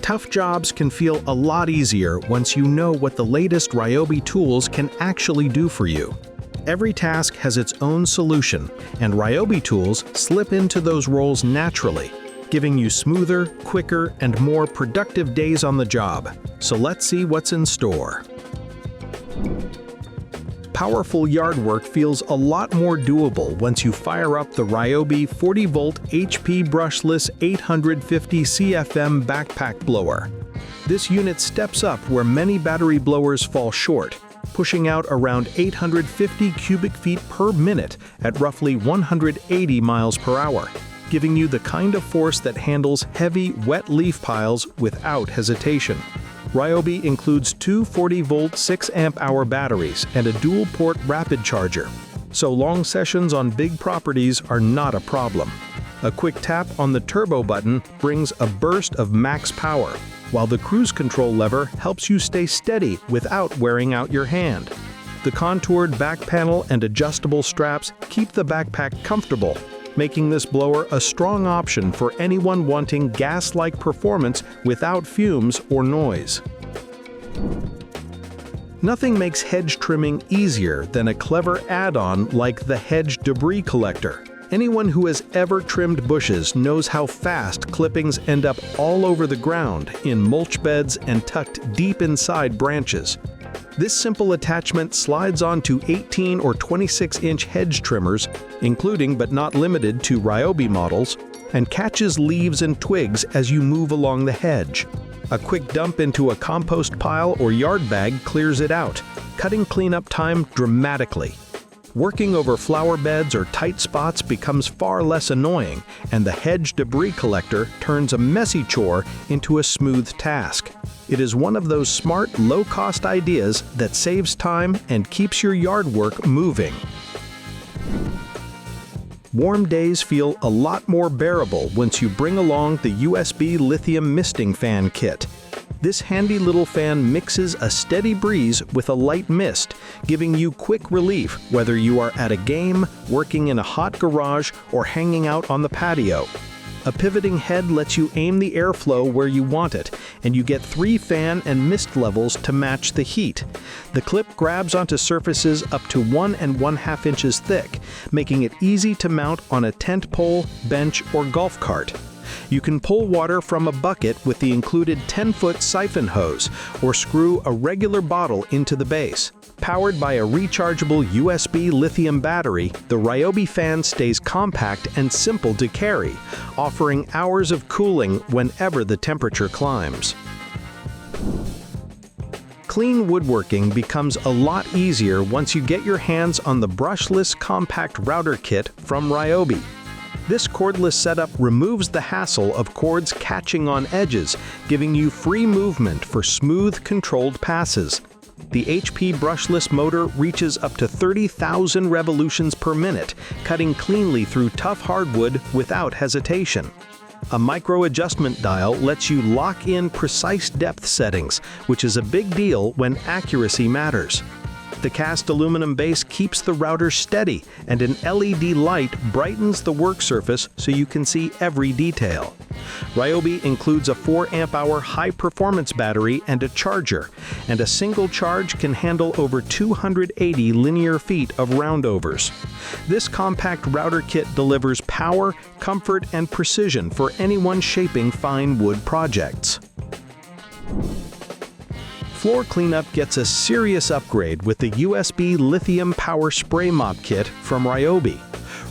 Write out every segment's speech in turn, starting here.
Tough jobs can feel a lot easier once you know what the latest Ryobi tools can actually do for you. Every task has its own solution, and Ryobi tools slip into those roles naturally, giving you smoother, quicker, and more productive days on the job. So let's see what's in store. Powerful yard work feels a lot more doable once you fire up the Ryobi 40-volt HP Brushless 850 CFM backpack blower. This unit steps up where many battery blowers fall short, pushing out around 850 cubic feet per minute at roughly 180 miles per hour, giving you the kind of force that handles heavy, wet leaf piles without hesitation. Ryobi includes two 40-volt 6-amp-hour batteries and a dual-port rapid charger, so long sessions on big properties are not a problem. A quick tap on the turbo button brings a burst of max power, while the cruise control lever helps you stay steady without wearing out your hand. The contoured back panel and adjustable straps keep the backpack comfortable, making this blower a strong option for anyone wanting gas-like performance without fumes or noise. Nothing makes hedge trimming easier than a clever add-on like the Hedge debris collector. Anyone who has ever trimmed bushes knows how fast clippings end up all over the ground, in mulch beds and tucked deep inside branches. This simple attachment slides onto 18 or 26-inch hedge trimmers, including but not limited to Ryobi models, and catches leaves and twigs as you move along the hedge. A quick dump into a compost pile or yard bag clears it out, cutting cleanup time dramatically. Working over flower beds or tight spots becomes far less annoying, and the hedge debris collector turns a messy chore into a smooth task. It is one of those smart, low-cost ideas that saves time and keeps your yard work moving. Warm days feel a lot more bearable once you bring along the USB Lithium Misting Fan Kit. This handy little fan mixes a steady breeze with a light mist, giving you quick relief whether you are at a game, working in a hot garage, or hanging out on the patio. A pivoting head lets you aim the airflow where you want it, and you get 3 fan and mist levels to match the heat. The clip grabs onto surfaces up to 1 1/2 inches thick, making it easy to mount on a tent pole, bench, or golf cart. You can pull water from a bucket with the included 10-foot siphon hose, or screw a regular bottle into the base. Powered by a rechargeable USB lithium battery, the Ryobi fan stays compact and simple to carry, offering hours of cooling whenever the temperature climbs. Clean woodworking becomes a lot easier once you get your hands on the Brushless Compact Router Kit from Ryobi. This cordless setup removes the hassle of cords catching on edges, giving you free movement for smooth, controlled passes. The HP brushless motor reaches up to 30,000 revolutions per minute, cutting cleanly through tough hardwood without hesitation. A micro adjustment dial lets you lock in precise depth settings, which is a big deal when accuracy matters. The cast aluminum base keeps the router steady, and an LED light brightens the work surface so you can see every detail. Ryobi includes a 4-amp-hour high-performance battery and a charger, and a single charge can handle over 280 linear feet of roundovers. This compact router kit delivers power, comfort, and precision for anyone shaping fine wood projects. Floor cleanup gets a serious upgrade with the USB Lithium Power Spray Mop Kit from Ryobi.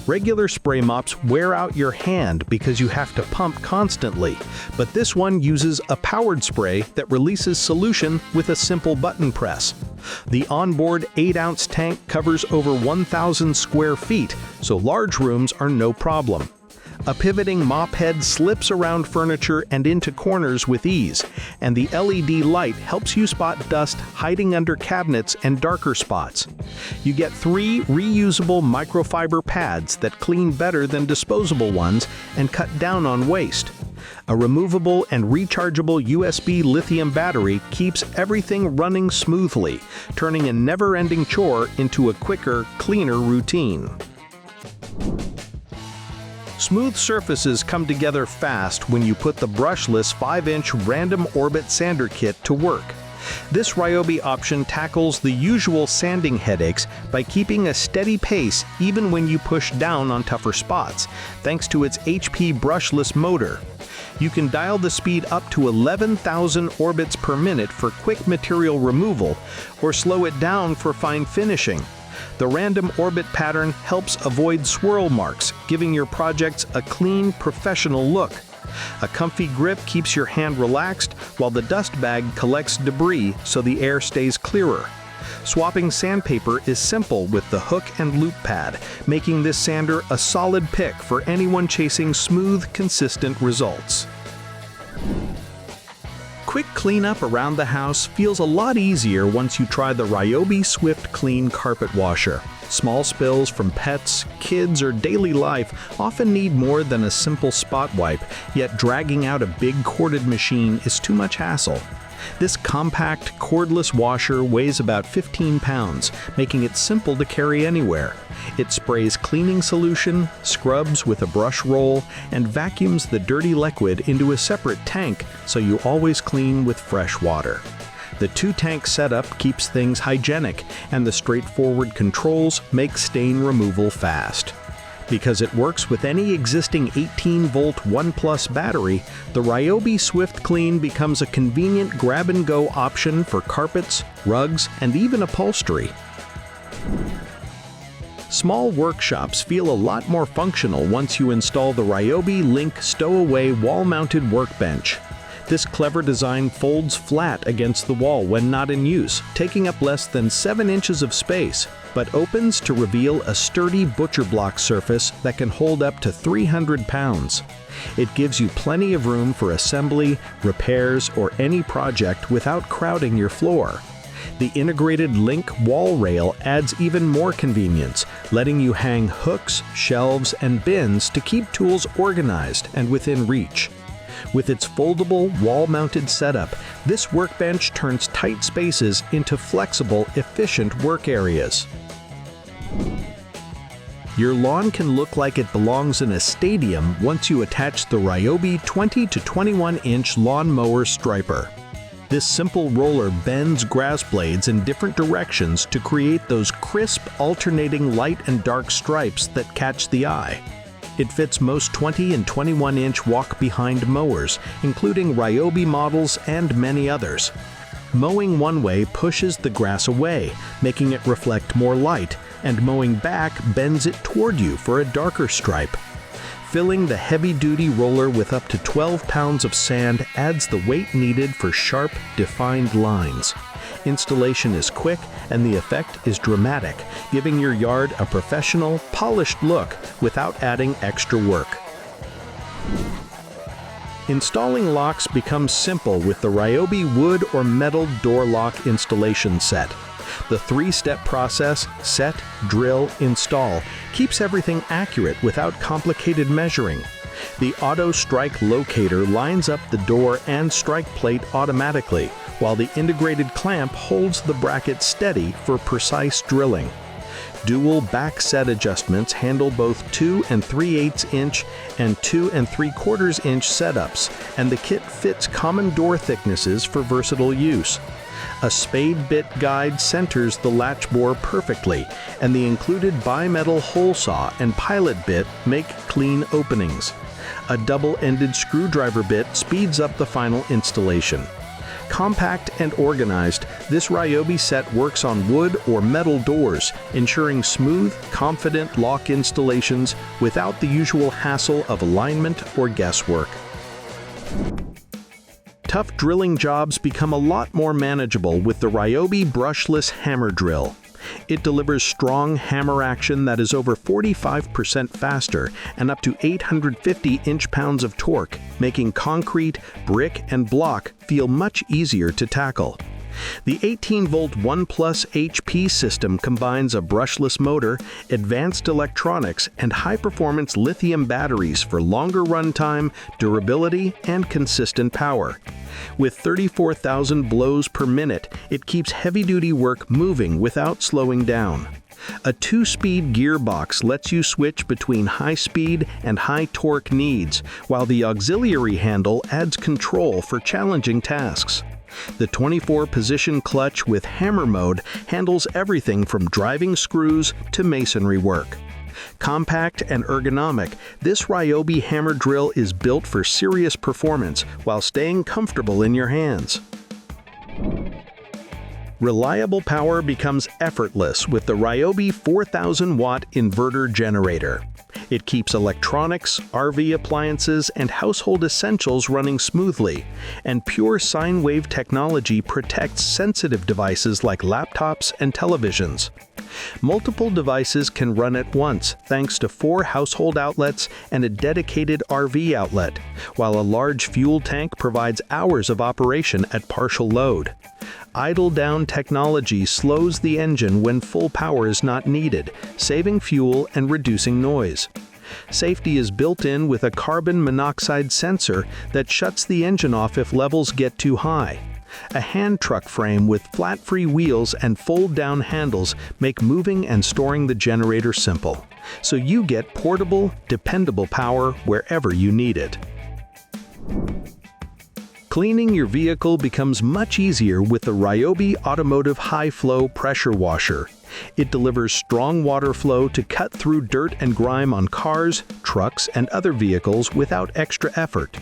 Regular spray mops wear out your hand because you have to pump constantly, but this one uses a powered spray that releases solution with a simple button press. The onboard 8-ounce tank covers over 1,000 square feet, so large rooms are no problem. A pivoting mop head slips around furniture and into corners with ease, and the LED light helps you spot dust hiding under cabinets and darker spots. You get 3 reusable microfiber pads that clean better than disposable ones and cut down on waste. A removable and rechargeable USB lithium battery keeps everything running smoothly, turning a never-ending chore into a quicker, cleaner routine. Smooth surfaces come together fast when you put the brushless 5-inch random orbit sander kit to work. This Ryobi option tackles the usual sanding headaches by keeping a steady pace even when you push down on tougher spots, thanks to its HP brushless motor. You can dial the speed up to 11,000 orbits per minute for quick material removal, or slow it down for fine finishing. The random orbit pattern helps avoid swirl marks, giving your projects a clean, professional look. A comfy grip keeps your hand relaxed, while the dust bag collects debris so the air stays clearer. Swapping sandpaper is simple with the hook and loop pad, making this sander a solid pick for anyone chasing smooth, consistent results. Quick cleanup around the house feels a lot easier once you try the Ryobi SWIFTClean carpet washer. Small spills from pets, kids, or daily life often need more than a simple spot wipe, yet dragging out a big corded machine is too much hassle. This compact, cordless washer weighs about 15 pounds, making it simple to carry anywhere. It sprays cleaning solution, scrubs with a brush roll, and vacuums the dirty liquid into a separate tank so you always clean with fresh water. The 2-tank setup keeps things hygienic, and the straightforward controls make stain removal fast. Because it works with any existing 18-volt ONE+ battery, the Ryobi SWIFTClean becomes a convenient grab-and-go option for carpets, rugs, and even upholstery. Small workshops feel a lot more functional once you install the Ryobi Link Stowaway wall-mounted workbench. This clever design folds flat against the wall when not in use, taking up less than 7 inches of space, but opens to reveal a sturdy butcher block surface that can hold up to 300 pounds. It gives you plenty of room for assembly, repairs, or any project without crowding your floor. The integrated Link wall rail adds even more convenience, letting you hang hooks, shelves, and bins to keep tools organized and within reach. With its foldable, wall-mounted setup, this workbench turns tight spaces into flexible, efficient work areas. Your lawn can look like it belongs in a stadium once you attach the Ryobi 20 to 21-inch lawnmower striper. This simple roller bends grass blades in different directions to create those crisp, alternating light and dark stripes that catch the eye. It fits most 20 and 21-inch walk-behind mowers, including Ryobi models and many others. Mowing one way pushes the grass away, making it reflect more light, and mowing back bends it toward you for a darker stripe. Filling the heavy-duty roller with up to 12 pounds of sand adds the weight needed for sharp, defined lines. Installation is quick, and the effect is dramatic, giving your yard a professional, polished look without adding extra work. Installing locks becomes simple with the Ryobi wood or metal door lock installation set. The 3-step process, set, drill, install, keeps everything accurate without complicated measuring. The Auto Strike Locator lines up the door and strike plate automatically, while the integrated clamp holds the bracket steady for precise drilling. Dual back set adjustments handle both 2 3/8 inch and 2 3/4 inch setups, and the kit fits common door thicknesses for versatile use. A spade bit guide centers the latch bore perfectly, and the included bimetal hole saw and pilot bit make clean openings. A double-ended screwdriver bit speeds up the final installation. Compact and organized, this Ryobi set works on wood or metal doors, ensuring smooth, confident lock installations without the usual hassle of alignment or guesswork. Tough drilling jobs become a lot more manageable with the Ryobi brushless hammer drill. It delivers strong hammer action that is over 45% faster and up to 850 inch-pounds of torque, making concrete, brick, and block feel much easier to tackle. The 18-volt ONE+ HP system combines a brushless motor, advanced electronics, and high-performance lithium batteries for longer runtime, durability, and consistent power. With 34,000 blows per minute, it keeps heavy-duty work moving without slowing down. A 2-speed gearbox lets you switch between high-speed and high-torque needs, while the auxiliary handle adds control for challenging tasks. The 24-position clutch with hammer mode handles everything from driving screws to masonry work. Compact and ergonomic, this Ryobi hammer drill is built for serious performance while staying comfortable in your hands. Reliable power becomes effortless with the Ryobi 4000-watt inverter generator. It keeps electronics, RV appliances, and household essentials running smoothly, and pure sine wave technology protects sensitive devices like laptops and televisions. Multiple devices can run at once thanks to 4 household outlets and a dedicated RV outlet, while a large fuel tank provides hours of operation at partial load. Idle-down technology slows the engine when full power is not needed, saving fuel and reducing noise. Safety is built in with a carbon monoxide sensor that shuts the engine off if levels get too high. A hand truck frame with flat-free wheels and fold-down handles make moving and storing the generator simple, so you get portable, dependable power wherever you need it. Cleaning your vehicle becomes much easier with the Ryobi Automotive High-Flow Pressure Washer. It delivers strong water flow to cut through dirt and grime on cars, trucks, and other vehicles without extra effort.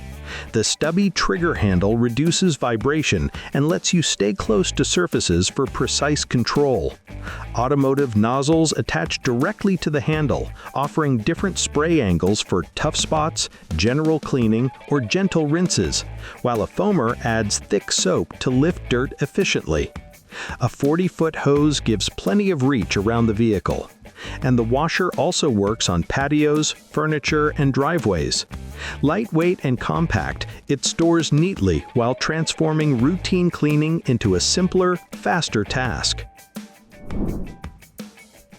The stubby trigger handle reduces vibration and lets you stay close to surfaces for precise control. Automotive nozzles attach directly to the handle, offering different spray angles for tough spots, general cleaning, or gentle rinses, while a foamer adds thick soap to lift dirt efficiently. A 40-foot hose gives plenty of reach around the vehicle. And the washer also works on patios, furniture, and driveways. Lightweight and compact, it stores neatly while transforming routine cleaning into a simpler, faster task.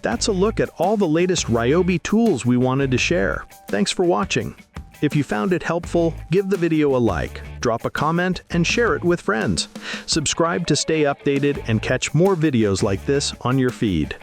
That's a look at all the latest Ryobi tools we wanted to share. Thanks for watching. If you found it helpful, give the video a like, drop a comment, and share it with friends. Subscribe to stay updated and catch more videos like this on your feed.